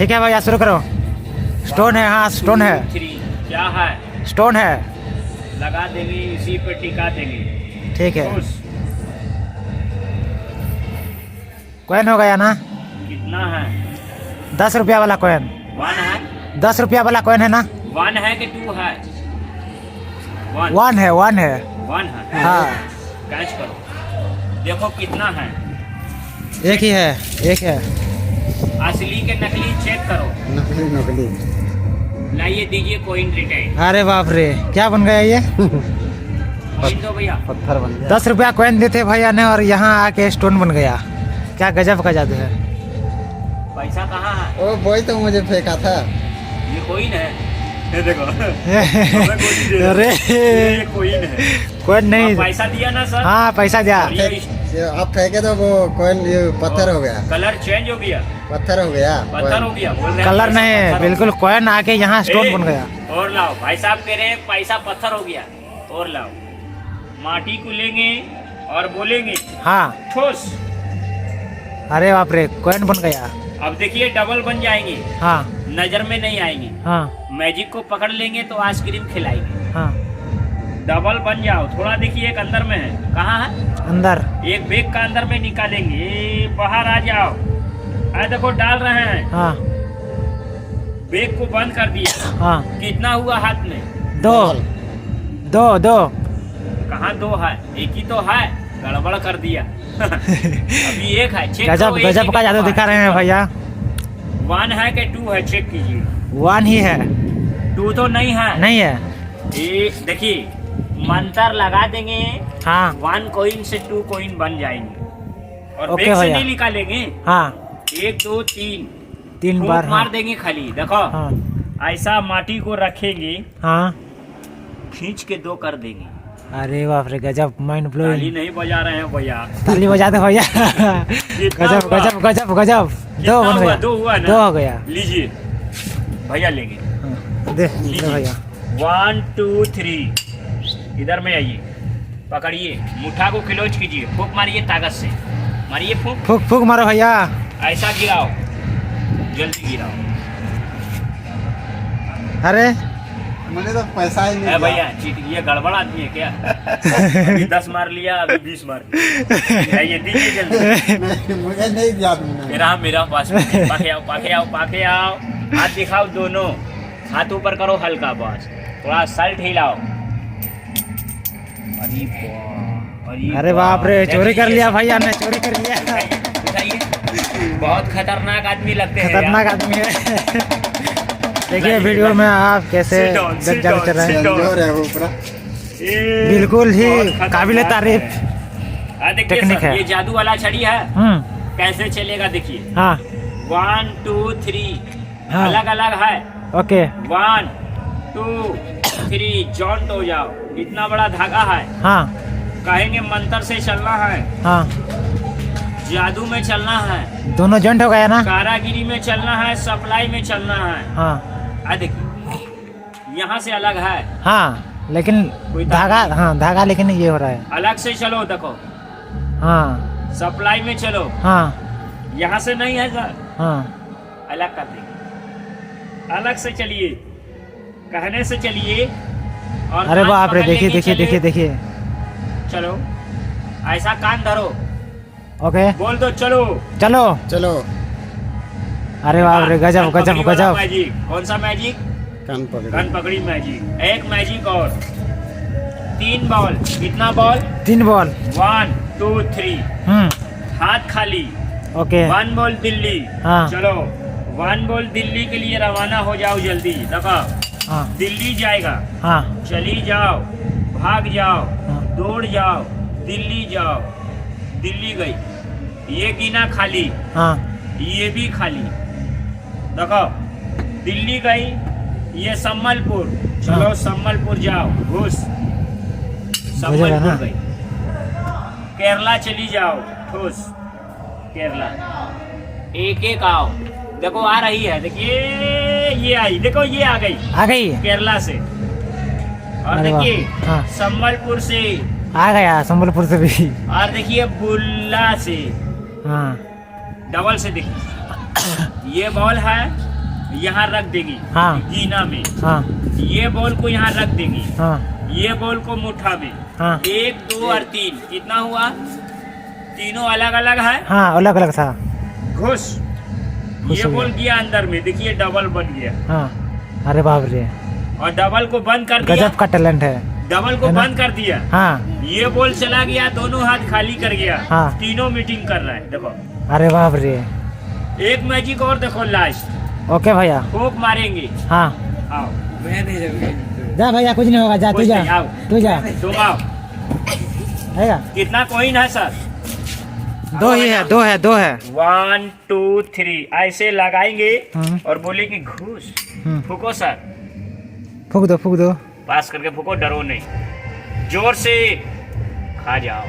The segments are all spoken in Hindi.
ठीक है भैया शुरू करो। स्टोन है, हाँ स्टोन है। 3 क्या है? स्टोन है। लगा देंगे, इसी पे टिका देंगे। ठीक है। खुश। कॉइन हो गया ना? कितना है? 10 रुपया वाला कॉइन। 1 है? 10 रुपया वाला कॉइन है ना? 1 है कि 2 है? 1 है, 1 है। 1 है। हाँ कैच करो, देखो कितना है। एक ही है, एक है। असली के नकली चेक करो। नकली लाइए, दीजिए कॉइन रिटर्न। अरे बाप रे, क्या बन गया ये? कॉइन दो भैया। पत्थर बन गया। 10 रुपया कॉइन देते भैया ने और यहाँ आके स्टोन बन गया। क्या गजब का जादू है। पैसा कहाँ है? ओ वही तो मुझे फेंका था। ये कॉइन है, ये देखो। अरे ये कॉइन है। कॉइन नहीं। पैसा दिया ना सर? हाँ पैसा दिया। और ये ये आप फेंके तो वो कॉइन पत्थर हो गया। कलर चेंज हो गया। पत्थर हो गया। पत्थर हो गया बोल रहे हैं। कलर पैसा नहीं है, पत्थर हो बिल्कुल कॉइन आके यहाँ गया। स्टोन बन गया। और लाओ, भाई साहब कह रहे हैं पैसा पत्थर हो गया। और लाओ, माटी को लेंगे और बोलेंगे हाँ। ठोस। अरे बाप रे, कॉइन बन गया। अब देखिए डबल बन जाएंगे, हाँ नजर में नहीं आएंगे। हाँ मैजिक को पकड़ लेंगे तो आइसक्रीम खिलाएंगे। हाँ। डबल बन जाओ। थोड़ा देखिए, एक अंदर में है। कहाँ है? अंदर। एक बैग का अंदर में निकालेंगे। ये बाहर आ जाओ। अरे देखो डाल रहे हैं। हाँ बैग को बंद कर दिया। हाँ। कितना हुआ हाथ में? 2 2 2। कहाँ 2 है? एक ही तो है, गड़बड़ कर दिया। अभी एक है, चेक गजब करो, एक गजब ही का जादू दिखा रहे हैं भैया। 1 है कि 2 है? चेक कीजिए। 1 ही है। 2 तो नहीं है। नहीं है। ये देखिए, मंत्र लगा देंगे। हाँ 1 कॉइन से 2 कॉइन बन जाएंगे। और ओके बैग से भैया। नहीं निकालेंगे। हाँ 1 2 3 3 फूंक बार। मार हाँ देंगे खाली। देखो, हाँ ऐसा माटी को रखेंगे, हाँ। खींच के 2 कर देंगे। अरे बाप रे, गजब, माइंड ताली ब्लोइंग। नहीं बजा रहे हैं भैया। ताली बजा दे भैया। कितना गजब हुआ? गजब गजब गजब। 2 कितना बन हुआ? गया। 2 हुआ ना? 2 हो गया। लीजिए भैया, लेंगे। हाँ, दे भैया। 1 2 3 इधर में आइए, पकड़िए, मुठा को क्लोज कीजिए, फूंक मारिए, ताकत से मारिए फूंक। फूक फूक मारो भैया। ऐसा गिराओ, जल्दी गिराओ। अरे मुझे तो पैसा ही है नहीं भैया, चीट, ये गड़बड़ आदमी है क्या? अभी 10 मार लिया, अभी 20 मार लिया। ये दीजिए जल्दी। मुझे नहीं दिया तुमने। मेरा पास में। पाके आओ, पाके आओ, पाके आओ। हाथ दिखाओ दोनों, हाथ ऊपर करो हल्का, बस थोड़ा शर्ट हिलाओ। अरे वाह, अरे बाप रे, वाह। चोरी कर लिया भैया ने, चोरी कर लिया। उठाइए। बहुत खतरनाक आदमी लगते हैं। खतरनाक आदमी है। देखिए वीडियो में आप कैसे Sit down, sit गजब down, चल रहे हैं। sit down। कमजोर है वो पूरा। बिल्कुल ही काबिल तारीफ देखिए टेक्निक सर, है। ये जादू वाला छड़ी है, कैसे चलेगा देखिए। हाँ 1 2 3 हाँ। अलग अलग है। ओके 1 2 3 जॉइंट हो जाओ। इतना बड़ा धागा है। हाँ कहेंगे मंत्र से चलना है, हाँ। जादू में चलना है, दोनों जॉइंट हो गया ना? कारागिरी में चलना है, सप्लाई में चलना है। हाँ आ देखिए, यहाँ से अलग है। हाँ लेकिन कोई धागा, हाँ धागा लेकिन ये हो रहा है। अलग से चलो, देखो हाँ सप्लाई में चलो, हाँ यहाँ से नहीं है सर, हाँ। अलग कर देंगे। अलग से चलिए, कहने से चलिए। और अरे कान बाप रे, पकड़ देखिए लेंगे, देखिए चलिए। देखिए देखिए। चलो, ऐसा कान धरो, ओके बोल दो चलो। चलो। चलो अरे बाप रे, गजब कान गजब पकड़ी वाला गजब। मैजिक। कौन सा मैजिक? कान पकड़। कान पकड़ी मैजिक। एक मैजिक और 3 बॉल। कितना बॉल? 3 बॉल। 1 2 3 हाथ खाली। Okay 1 ball Delhi. हाँ। चलो 1 बॉल दिल्ली के लिए रवाना हो जाओ जल्दी। देखो हाँ दिल्ली जाएगा, हाँ चली जाओ, भाग जाओ, हाँ। दौड़ जाओ, दिल्ली जाओ। दिल्ली गई, ये गिना खाली, हाँ ये भी खाली। देखो दिल्ली गई, ये सम्मलपुर। चलो हाँ। सम्मलपुर जाओ, घुस। है सम्मलपुर ना? गई। केरला चली जाओ, ठोस केरला। एक एक आओ, देखो आ रही है, देखिए ये आई, देखो ये आ गई आ गई। केरला से। और अरे वाह, देखिए हाँ। सम्बलपुर से, आ गया संबलपुर से भी। और देखिए बुल्ला से। हाँ डबल से देखिए, ये बॉल है यहाँ रख देगी हाँ। गीना में, हाँ ये बॉल को यहाँ रख देगी, हाँ ये बॉल को मुठा में, हाँ 1 2 और 3 कितना हुआ, तीनों अलग अलग है, हाँ अलग अलग था। घुस, ये हो बॉल गया। गया अंदर में, देखिए डबल बन गया, हाँ अरे बाप रे, और डबल को बंद कर दिया, गजब का टैलेंट है। डबल को है ना? बंद कर दिया, हाँ ये बॉल चला गया, दोनों हाथ खाली कर गया, हाँ। तीनों मीटिंग कर रहा है, देखो अरे बाप रे। एक मैजिक और देखो लास्ट, ओके भैया। फूक मारेंगे, हाँ आओ जा भैया, कुछ नहीं होगा, जा तू कुछ जा, नहीं, आओ। तू जा। तुम आओ, है कितना कोइन है सर, 2 ही है, 2 है, 2 है। 1 2 3 ऐसे लगाएंगे हम्म। और बोलेंगे घूस, हम्म। फूको सर, फूक दो फूक दो। पास करके फूको, डरो नहीं, जोर से खा जाओ,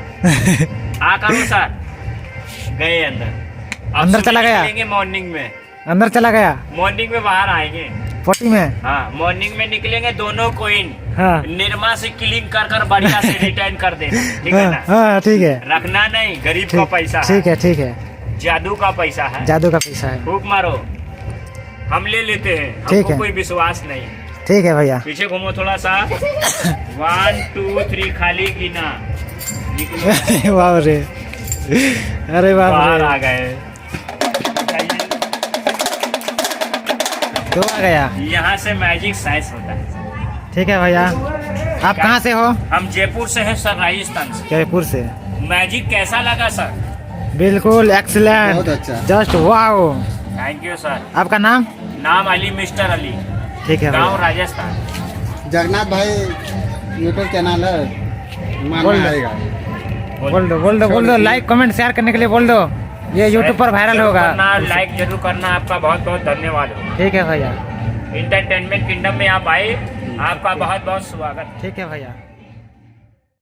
आ करो सर, गए अंदर, अब अंदर सुबह चला गया? निकलेंगे मॉर्निंग में, अंदर चला गया मॉर्निंग में बाहर आएंगे, पोटी में। हाँ मॉर्निंग में निकलेंगे, दोनों कोइन हाँ निर्मा से क्लीन कर कर बढ़िया से रिटर्न कर देना, ठीक है हाँ ना, हाँ ठीक है, रखना नहीं, गरीब का ठीक पैसा ठीक है, है, ठीक है, जादू का पैसा है, जादू का पैसा है। फूक मारो, हम ले लेते हैं, ठीक हमको है। कोई विश्वास नहीं, ठीक है भैया। पीछे घूमो थोड़ा सा, 1 2 3 खाली गिना, निकलो, बाप रे, अरे बाप बाहर आ रे, गए, 2 आ गया। यहाँ से मैजिक साइंस होता है। ठीक है भैया। आप कहाँ से हो? हम जयपुर से हैं सर, राजस्थान से। जयपुर से। मैजिक कैसा लगा सर? बिल्कुल एक्सीलेंट, बहुत अच्छा। Just wow. Thank you sir. आपका नाम? नाम अली, मिस्टर अली, ठीक है गांव भैया। राजस्थान। जगन्नाथ भाई यूट्यूब चैनल है, बोल मानना दो। आएगा। बोल दो, लाइक कमेंट शेयर करने के लिए बोल दो, ये यूट्यूब पर वायरल जरूर होगा। करना, लाइक जरूर करना, आपका बहुत बहुत धन्यवाद हो। ठीक है भैया। इंटरटेनमेंट किंगडम में आप आए, आपका बहुत बहुत स्वागत। ठीक है भैया।